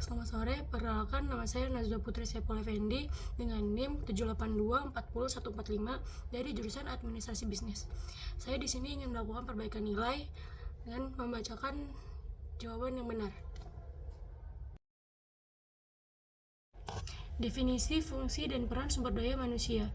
Selamat sore, perkenalkan nama saya Nazwa Putri Saiful Effendi dengan NIM 782400145 dari jurusan Administrasi Bisnis. Saya di sini ingin melakukan perbaikan nilai dan membacakan jawaban yang benar. Definisi, fungsi, dan peran sumber daya manusia.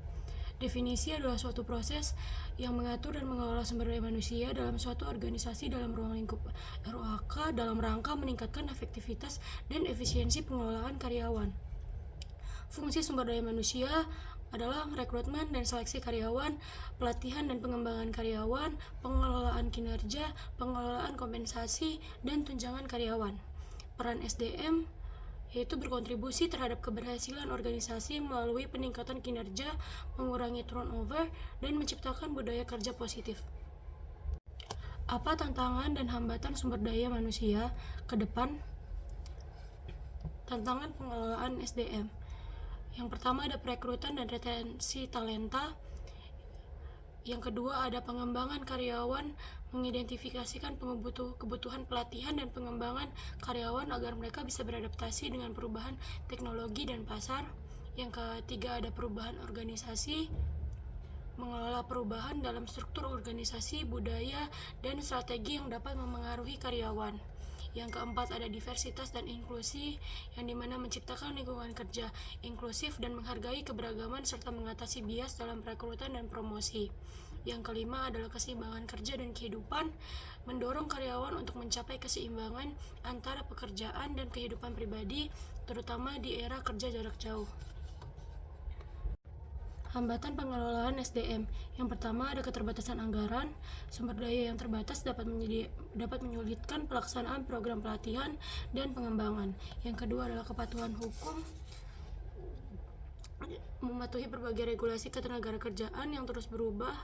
Definisi adalah suatu proses yang mengatur dan mengelola sumber daya manusia dalam suatu organisasi dalam ruang lingkup ROHK dalam rangka meningkatkan efektivitas dan efisiensi pengelolaan karyawan. Fungsi sumber daya manusia adalah rekrutmen dan seleksi karyawan, pelatihan dan pengembangan karyawan, pengelolaan kinerja, pengelolaan kompensasi, dan tunjangan karyawan. Peran SDM yaitu berkontribusi terhadap keberhasilan organisasi melalui peningkatan kinerja, mengurangi turnover, dan menciptakan budaya kerja positif. Apa tantangan dan hambatan sumber daya manusia ke depan? Tantangan pengelolaan SDM. Yang pertama ada perekrutan dan retensi talenta. Yang kedua ada pengembangan karyawan, mengidentifikasikan kebutuhan pelatihan dan pengembangan karyawan agar mereka bisa beradaptasi dengan perubahan teknologi dan pasar. Yang ketiga ada perubahan organisasi, mengelola perubahan dalam struktur organisasi, budaya, dan strategi yang dapat memengaruhi karyawan. Yang keempat ada diversitas dan inklusi, yang dimana menciptakan lingkungan kerja inklusif dan menghargai keberagaman serta mengatasi bias dalam perekrutan dan promosi. Yang kelima adalah keseimbangan kerja dan kehidupan, mendorong karyawan untuk mencapai keseimbangan antara pekerjaan dan kehidupan pribadi, terutama di era kerja jarak jauh. Hambatan pengelolaan SDM. Yang pertama ada keterbatasan anggaran. Sumber daya yang terbatas dapat menyulitkan pelaksanaan program pelatihan dan pengembangan. Yang kedua adalah kepatuhan hukum, mematuhi berbagai regulasi ketenagakerjaan yang terus berubah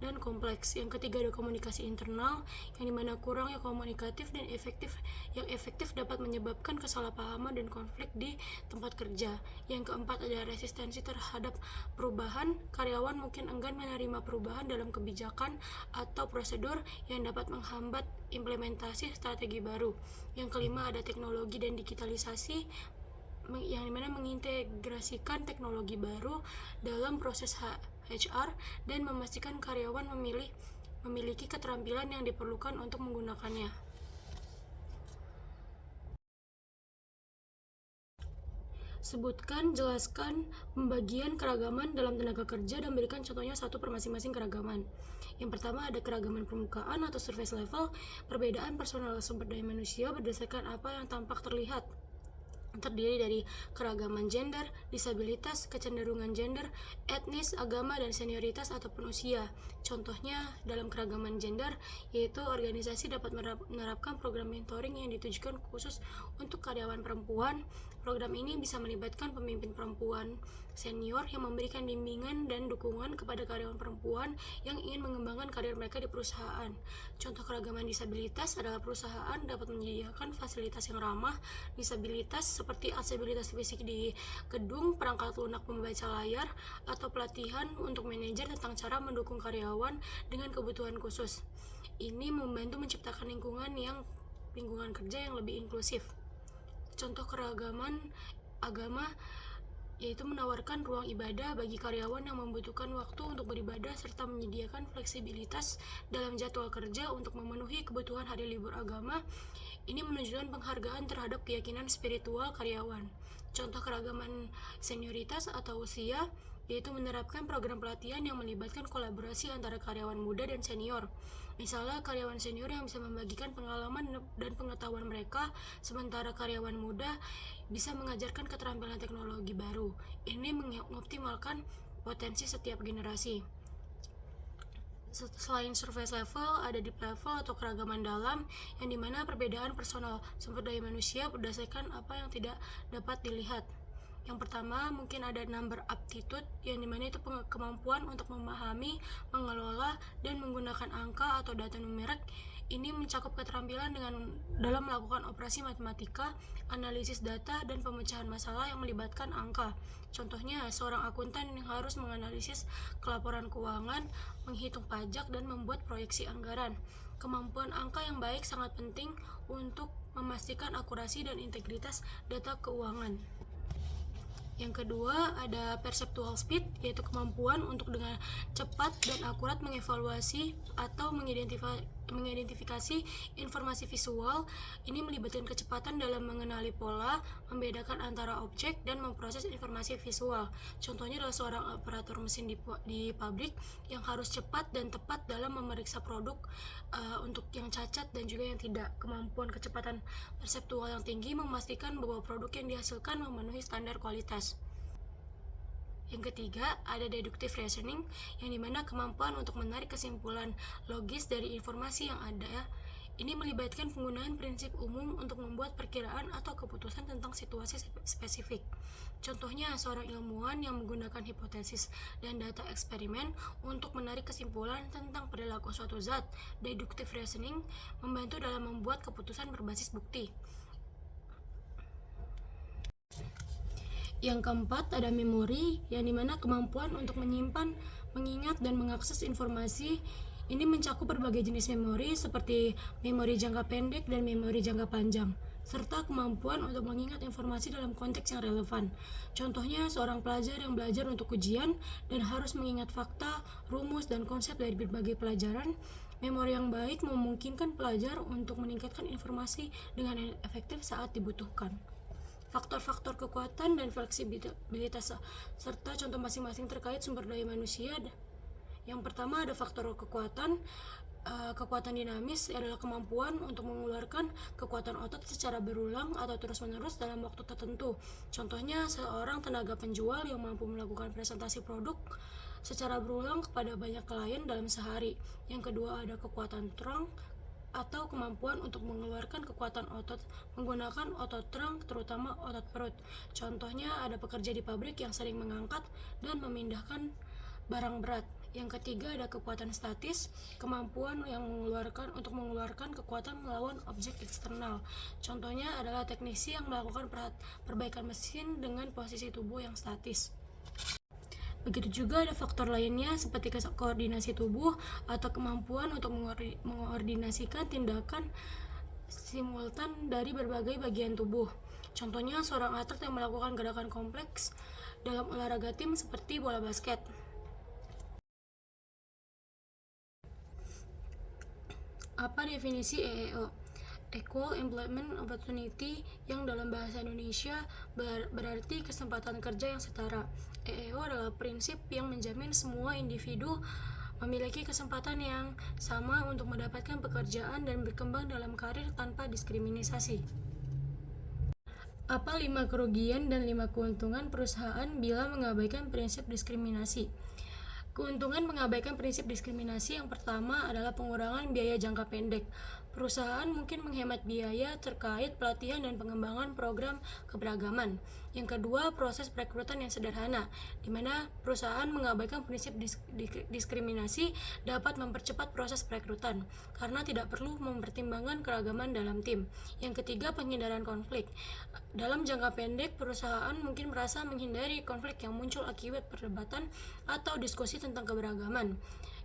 dan kompleks. Yang ketiga ada komunikasi internal, yang dimana kurangnya komunikatif dan yang efektif dapat menyebabkan kesalahpahaman dan konflik di tempat kerja. Yang keempat ada resistensi terhadap perubahan, karyawan mungkin enggan menerima perubahan dalam kebijakan atau prosedur yang dapat menghambat implementasi strategi baru. Yang kelima ada teknologi dan digitalisasi, yang dimana mengintegrasikan teknologi baru dalam proses HR dan memastikan karyawan memiliki keterampilan yang diperlukan untuk menggunakannya. Sebutkan, jelaskan pembagian keragaman dalam tenaga kerja dan berikan contohnya satu per masing-masing keragaman. Yang pertama ada keragaman permukaan atau surface level, perbedaan personal sumber daya manusia berdasarkan apa yang tampak terlihat. Terdiri dari keragaman gender, disabilitas, kecenderungan gender, etnis, agama, dan senioritas ataupun usia. Contohnya dalam keragaman gender, yaitu organisasi dapat menerapkan program mentoring yang ditujukan khusus untuk karyawan perempuan. Program ini bisa melibatkan pemimpin perempuan senior yang memberikan bimbingan dan dukungan kepada karyawan perempuan yang ingin mengembangkan karir mereka di perusahaan. Contoh keragaman disabilitas adalah perusahaan dapat menyediakan fasilitas yang ramah disabilitas seperti aksesibilitas fisik di gedung, perangkat lunak membaca layar, atau pelatihan untuk manajer tentang cara mendukung karyawan dengan kebutuhan khusus. Ini membantu menciptakan lingkungan kerja yang lebih inklusif. Contoh keragaman agama yaitu menawarkan ruang ibadah bagi karyawan yang membutuhkan waktu untuk beribadah serta menyediakan fleksibilitas dalam jadwal kerja untuk memenuhi kebutuhan hari libur agama. Ini menunjukkan penghargaan terhadap keyakinan spiritual karyawan. Contoh keragaman senioritas atau usia yaitu menerapkan program pelatihan yang melibatkan kolaborasi antara karyawan muda dan senior. Misalnya karyawan senior yang bisa membagikan pengalaman dan pengetahuan mereka, sementara karyawan muda bisa mengajarkan keterampilan teknologi baru. Ini mengoptimalkan potensi setiap generasi. Selain surface level, ada deep level atau keragaman dalam, yang dimana perbedaan personal sumber daya manusia berdasarkan apa yang tidak dapat dilihat. Yang pertama mungkin ada number aptitude, yang dimana itu kemampuan untuk memahami, mengelola, dan menggunakan angka atau data numerik. Ini mencakup keterampilan dalam melakukan operasi matematika, analisis data, dan pemecahan masalah yang melibatkan angka. Contohnya, seorang akuntan yang harus menganalisis kelaporan keuangan, menghitung pajak, dan membuat proyeksi anggaran. Kemampuan angka yang baik sangat penting untuk memastikan akurasi dan integritas data keuangan. Yang kedua, ada perceptual speed, yaitu kemampuan untuk dengan cepat dan akurat mengevaluasi atau mengidentifikasi informasi visual. Ini melibatkan kecepatan dalam mengenali pola, membedakan antara objek, dan memproses informasi visual. Contohnya adalah seorang operator mesin di pabrik yang harus cepat dan tepat dalam memeriksa produk untuk yang cacat dan juga yang tidak. Kemampuan kecepatan perseptual yang tinggi memastikan bahwa produk yang dihasilkan memenuhi standar kualitas. Yang ketiga, ada deductive reasoning, yang dimana kemampuan untuk menarik kesimpulan logis dari informasi yang ada. Ini melibatkan penggunaan prinsip umum untuk membuat perkiraan atau keputusan tentang situasi spesifik. Contohnya, seorang ilmuwan yang menggunakan hipotesis dan data eksperimen untuk menarik kesimpulan tentang perilaku suatu zat. Deductive reasoning membantu dalam membuat keputusan berbasis bukti. Yang keempat, ada memori, yang dimana kemampuan untuk menyimpan, mengingat, dan mengakses informasi. Ini mencakup berbagai jenis memori seperti memori jangka pendek dan memori jangka panjang, serta kemampuan untuk mengingat informasi dalam konteks yang relevan. Contohnya, seorang pelajar yang belajar untuk ujian dan harus mengingat fakta, rumus, dan konsep dari berbagai pelajaran. Memori yang baik memungkinkan pelajar untuk meningkatkan informasi dengan efektif saat dibutuhkan. Faktor-faktor kekuatan dan fleksibilitas serta contoh masing-masing terkait sumber daya manusia. Yang pertama, ada faktor kekuatan. Kekuatan dinamis adalah kemampuan untuk mengeluarkan kekuatan otot secara berulang atau terus-menerus dalam waktu tertentu. Contohnya, seorang tenaga penjual yang mampu melakukan presentasi produk secara berulang kepada banyak klien dalam sehari. Yang kedua, ada kekuatan terang atau kemampuan untuk mengeluarkan kekuatan otot menggunakan otot terang, terutama otot perut. Contohnya, ada pekerja di pabrik yang sering mengangkat dan memindahkan barang berat. Yang ketiga, ada kekuatan statis, kemampuan yang mengeluarkan kekuatan melawan objek eksternal. Contohnya adalah teknisi yang melakukan perbaikan mesin dengan posisi tubuh yang statis. Begitu juga ada faktor lainnya seperti koordinasi tubuh atau kemampuan untuk mengordinasikan tindakan simultan dari berbagai bagian tubuh. Contohnya, seorang atlet yang melakukan gerakan kompleks dalam olahraga tim seperti bola basket. Apa definisi EEO? Equal Employment Opportunity, yang dalam bahasa Indonesia berarti kesempatan kerja yang setara. EEO adalah prinsip yang menjamin semua individu memiliki kesempatan yang sama untuk mendapatkan pekerjaan dan berkembang dalam karir tanpa diskriminasi. Apa 5 kerugian dan 5 keuntungan perusahaan bila mengabaikan prinsip diskriminasi? Keuntungan mengabaikan prinsip diskriminasi yang pertama adalah pengurangan biaya jangka pendek. Perusahaan mungkin menghemat biaya terkait pelatihan dan pengembangan program keberagaman. Yang kedua, proses perekrutan yang sederhana, di mana perusahaan mengabaikan prinsip diskriminasi dapat mempercepat proses perekrutan karena tidak perlu mempertimbangkan keragaman dalam tim. Yang ketiga, penghindaran konflik. Dalam jangka pendek, perusahaan mungkin merasa menghindari konflik yang muncul akibat perdebatan atau diskusi tentang keberagaman.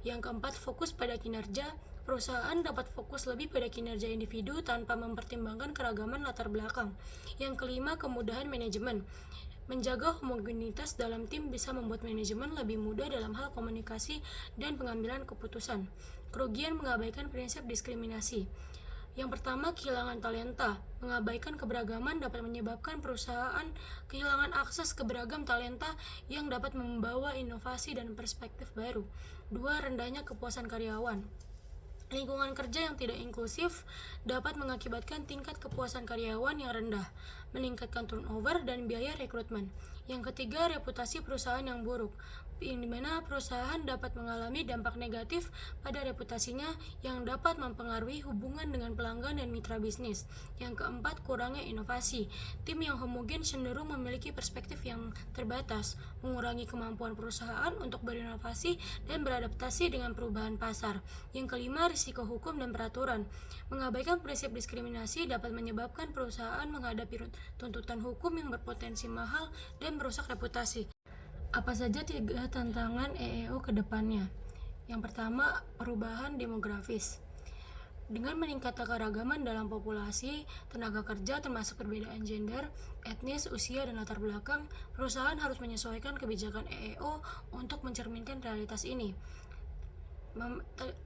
Yang keempat, fokus pada kinerja. Perusahaan dapat fokus lebih pada kinerja individu tanpa mempertimbangkan keragaman latar belakang. Yang kelima, kemudahan manajemen. Menjaga homogenitas dalam tim bisa membuat manajemen lebih mudah dalam hal komunikasi dan pengambilan keputusan. Kerugian mengabaikan prinsip diskriminasi. Yang pertama, kehilangan talenta. Mengabaikan keberagaman dapat menyebabkan perusahaan kehilangan akses ke beragam talenta yang dapat membawa inovasi dan perspektif baru. 2. Rendahnya kepuasan karyawan. Lingkungan kerja yang tidak inklusif dapat mengakibatkan tingkat kepuasan karyawan yang rendah, meningkatkan turnover dan biaya rekrutmen. Yang ketiga, reputasi perusahaan yang buruk, di mana perusahaan dapat mengalami dampak negatif pada reputasinya yang dapat mempengaruhi hubungan dengan pelanggan dan mitra bisnis. Yang keempat, kurangnya inovasi. Tim yang homogen cenderung memiliki perspektif yang terbatas, mengurangi kemampuan perusahaan untuk berinovasi dan beradaptasi dengan perubahan pasar. Yang kelima, risiko hukum dan peraturan. Mengabaikan prinsip diskriminasi dapat menyebabkan perusahaan menghadapi tuntutan hukum yang berpotensi mahal dan merusak reputasi. Apa saja 3 tantangan EEO ke depannya? Yang pertama, perubahan demografis. Dengan meningkatnya keragaman dalam populasi tenaga kerja termasuk perbedaan gender, etnis, usia, dan latar belakang, perusahaan harus menyesuaikan kebijakan EEO untuk mencerminkan realitas ini.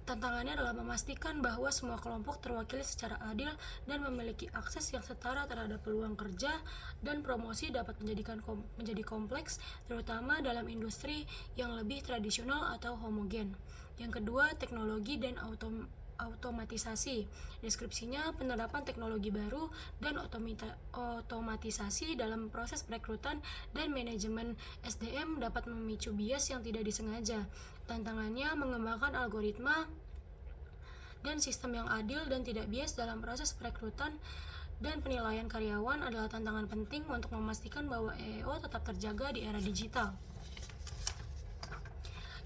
Tantangannya adalah memastikan bahwa semua kelompok terwakili secara adil dan memiliki akses yang setara terhadap peluang kerja, dan promosi dapat menjadi kompleks, terutama dalam industri yang lebih tradisional atau homogen. Yang kedua, teknologi dan otomatisasi. Deskripsinya, penerapan teknologi baru dan otomatisasi dalam proses perekrutan dan manajemen SDM dapat memicu bias yang tidak disengaja. Tantangannya mengembangkan algoritma dan sistem yang adil dan tidak bias dalam proses perekrutan dan penilaian karyawan adalah tantangan penting untuk memastikan bahwa EEO tetap terjaga di era digital.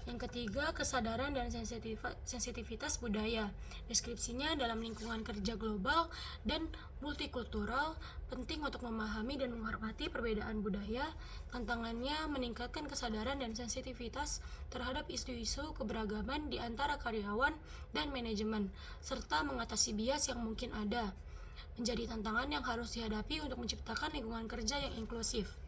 Yang ketiga, kesadaran dan sensitivitas budaya. Deskripsinya, dalam lingkungan kerja global dan multikultural, penting untuk memahami dan menghormati perbedaan budaya. Tantangannya meningkatkan kesadaran dan sensitivitas terhadap isu-isu keberagaman di antara karyawan dan manajemen, serta mengatasi bias yang mungkin ada. Menjadi tantangan yang harus dihadapi untuk menciptakan lingkungan kerja yang inklusif.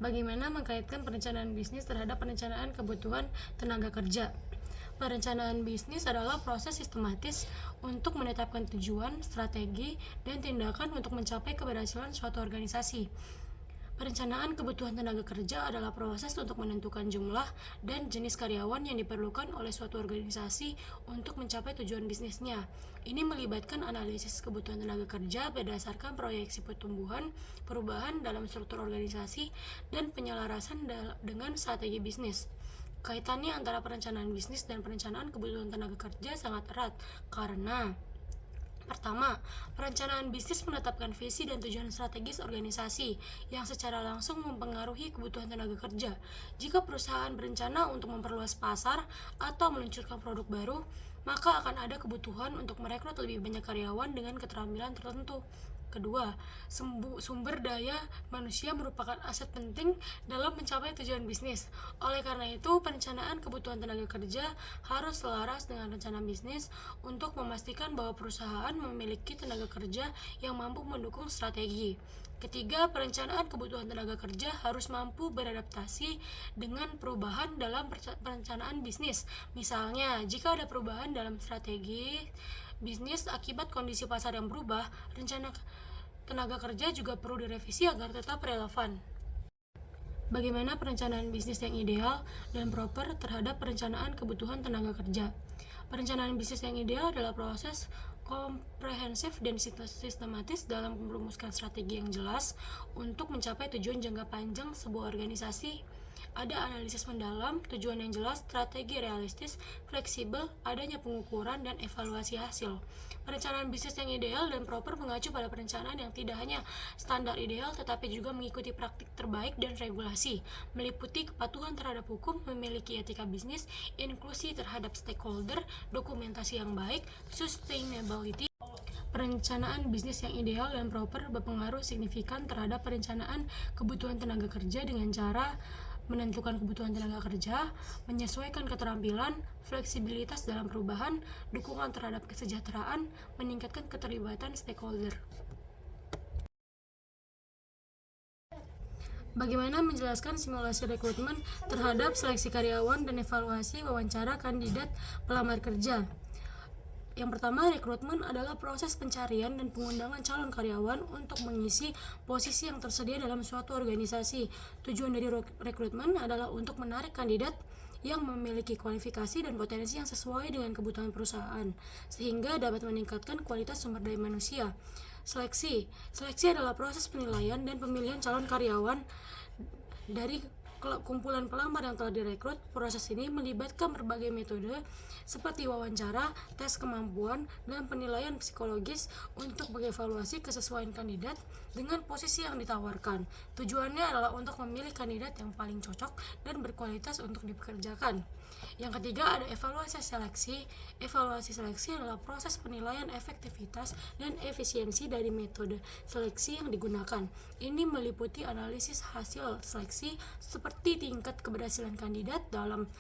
Bagaimana mengkaitkan perencanaan bisnis terhadap perencanaan kebutuhan tenaga kerja? Perencanaan bisnis adalah proses sistematis untuk menetapkan tujuan, strategi, dan tindakan untuk mencapai keberhasilan suatu organisasi. Perencanaan kebutuhan tenaga kerja adalah proses untuk menentukan jumlah dan jenis karyawan yang diperlukan oleh suatu organisasi untuk mencapai tujuan bisnisnya. Ini melibatkan analisis kebutuhan tenaga kerja berdasarkan proyeksi pertumbuhan, perubahan dalam struktur organisasi, dan penyelarasan dengan strategi bisnis. Kaitannya antara perencanaan bisnis dan perencanaan kebutuhan tenaga kerja sangat erat karena pertama, perencanaan bisnis menetapkan visi dan tujuan strategis organisasi yang secara langsung mempengaruhi kebutuhan tenaga kerja. Jika perusahaan berencana untuk memperluas pasar atau meluncurkan produk baru, maka akan ada kebutuhan untuk merekrut lebih banyak karyawan dengan keterampilan tertentu. Kedua, sumber daya manusia merupakan aset penting dalam mencapai tujuan bisnis. Oleh karena itu, perencanaan kebutuhan tenaga kerja harus selaras dengan rencana bisnis untuk memastikan bahwa perusahaan memiliki tenaga kerja yang mampu mendukung strategi. Ketiga, perencanaan kebutuhan tenaga kerja harus mampu beradaptasi dengan perubahan dalam perencanaan bisnis. Misalnya, jika ada perubahan dalam strategi bisnis akibat kondisi pasar yang berubah, rencana tenaga kerja juga perlu direvisi agar tetap relevan. Bagaimana perencanaan bisnis yang ideal dan proper terhadap perencanaan kebutuhan tenaga kerja? Perencanaan bisnis yang ideal adalah proses komprehensif dan sistematis dalam merumuskan strategi yang jelas untuk mencapai tujuan jangka panjang sebuah organisasi. Ada analisis mendalam, tujuan yang jelas, strategi realistis, fleksibel, adanya pengukuran, dan evaluasi hasil. Perencanaan bisnis yang ideal dan proper mengacu pada perencanaan yang tidak hanya standar ideal tetapi juga mengikuti praktik terbaik dan regulasi, meliputi kepatuhan terhadap hukum, memiliki etika bisnis, inklusi terhadap stakeholder, dokumentasi yang baik, sustainability. Perencanaan bisnis yang ideal dan proper berpengaruh signifikan terhadap perencanaan kebutuhan tenaga kerja dengan cara menentukan kebutuhan tenaga kerja, menyesuaikan keterampilan, fleksibilitas dalam perubahan, dukungan terhadap kesejahteraan, meningkatkan keterlibatan stakeholder. Bagaimana menjelaskan simulasi rekrutmen terhadap seleksi karyawan dan evaluasi wawancara kandidat pelamar kerja? Yang pertama, rekrutmen adalah proses pencarian dan pengundangan calon karyawan untuk mengisi posisi yang tersedia dalam suatu organisasi. Tujuan dari rekrutmen adalah untuk menarik kandidat yang memiliki kualifikasi dan potensi yang sesuai dengan kebutuhan perusahaan, sehingga dapat meningkatkan kualitas sumber daya manusia. Seleksi adalah proses penilaian dan pemilihan calon karyawan dari kumpulan pelamar yang telah direkrut. Proses ini melibatkan berbagai metode seperti wawancara, tes kemampuan, dan penilaian psikologis untuk mengevaluasi kesesuaian kandidat dengan posisi yang ditawarkan. Tujuannya adalah untuk memilih kandidat yang paling cocok dan berkualitas untuk dipekerjakan. Yang ketiga, ada evaluasi seleksi. Evaluasi seleksi adalah proses penilaian efektivitas dan efisiensi dari metode seleksi yang digunakan. Ini meliputi analisis hasil seleksi seperti tingkat keberhasilan kandidat dalam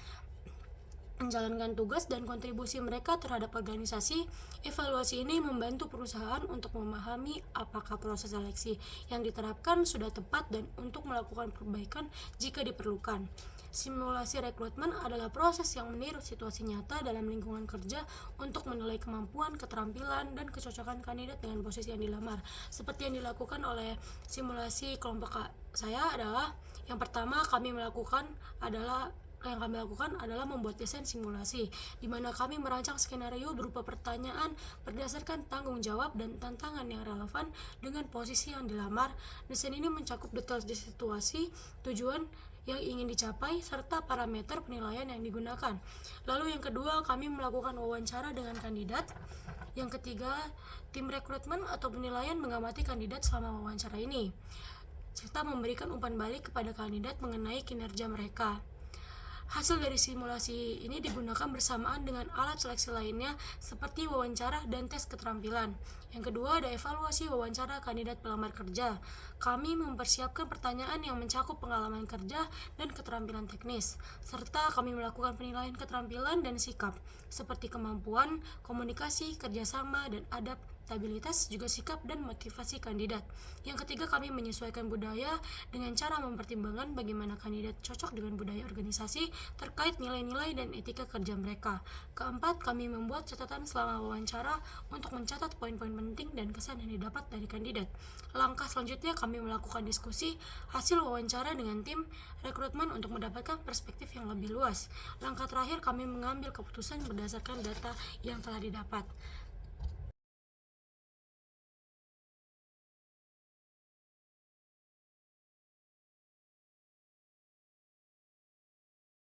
menjalankan tugas dan kontribusi mereka terhadap organisasi. Evaluasi ini membantu perusahaan untuk memahami apakah proses seleksi yang diterapkan sudah tepat dan untuk melakukan perbaikan jika diperlukan. Simulasi rekrutmen adalah proses yang meniru situasi nyata dalam lingkungan kerja untuk menilai kemampuan, keterampilan, dan kecocokan kandidat dengan posisi yang dilamar. Seperti yang dilakukan oleh simulasi kelompok saya adalah yang pertama yang kami lakukan adalah membuat desain simulasi, di mana kami merancang skenario berupa pertanyaan berdasarkan tanggung jawab dan tantangan yang relevan dengan posisi yang dilamar. Desain ini mencakup detail di situasi, tujuan yang ingin dicapai, serta parameter penilaian yang digunakan. Lalu yang kedua, kami melakukan wawancara dengan kandidat. Yang ketiga, tim rekrutmen atau penilaian mengamati kandidat selama wawancara ini, serta memberikan umpan balik kepada kandidat mengenai kinerja mereka. Hasil dari simulasi ini digunakan bersamaan dengan alat seleksi lainnya seperti wawancara dan tes keterampilan. Yang kedua, ada evaluasi wawancara kandidat pelamar kerja. Kami mempersiapkan pertanyaan yang mencakup pengalaman kerja dan keterampilan teknis, serta kami melakukan penilaian keterampilan dan sikap, seperti kemampuan, komunikasi, kerjasama, dan adaptabilitas, juga sikap dan motivasi kandidat. Yang ketiga, kami menyesuaikan budaya dengan cara mempertimbangkan bagaimana kandidat cocok dengan budaya organisasi terkait nilai-nilai dan etika kerja mereka. Keempat, kami membuat catatan selama wawancara untuk mencatat poin-poin penting dan kesan yang didapat dari kandidat. Langkah selanjutnya, kami melakukan diskusi hasil wawancara dengan tim rekrutmen untuk mendapatkan perspektif yang lebih luas. Langkah terakhir, kami mengambil keputusan berdasarkan data yang telah didapat.